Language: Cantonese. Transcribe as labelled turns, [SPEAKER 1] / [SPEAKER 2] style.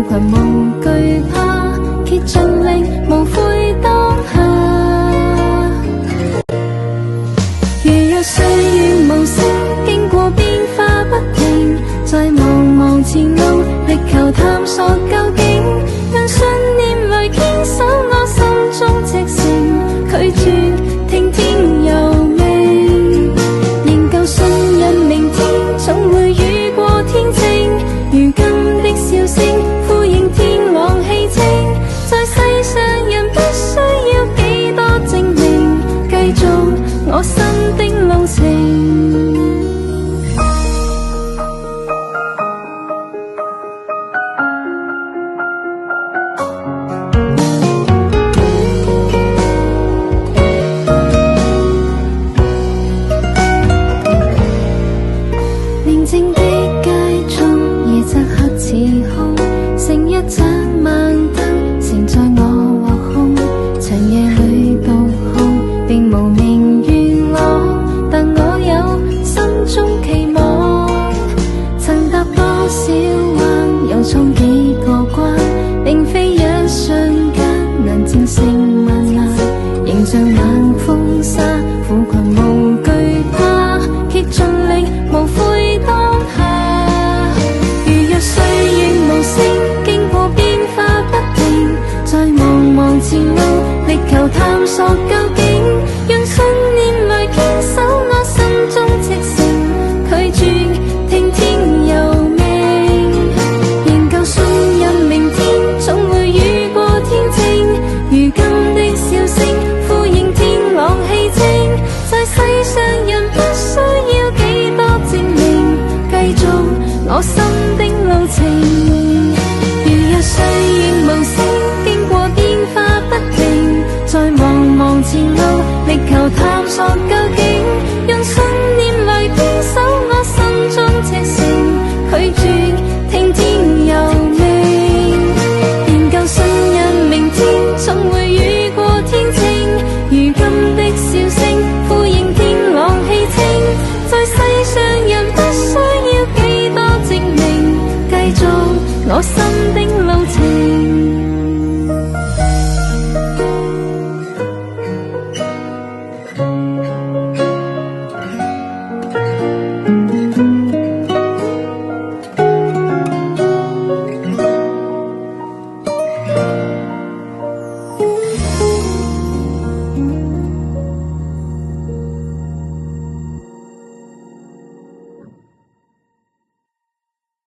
[SPEAKER 1] 群無懼怕，竭盡力無悔當下。如若歲月無聲，經過變化不停，在茫茫前路力求探索究竟，讓信念裏堅守我心中赤誠，拒絕聽天由命，仍舊信任明天總會雨過天晴。如今的笑聲呼應天朗氣清，在世上人不需要幾多證明，繼續我心的路程。寧靜的街中，夜漆黑似空，剩一盞晚燈，纏在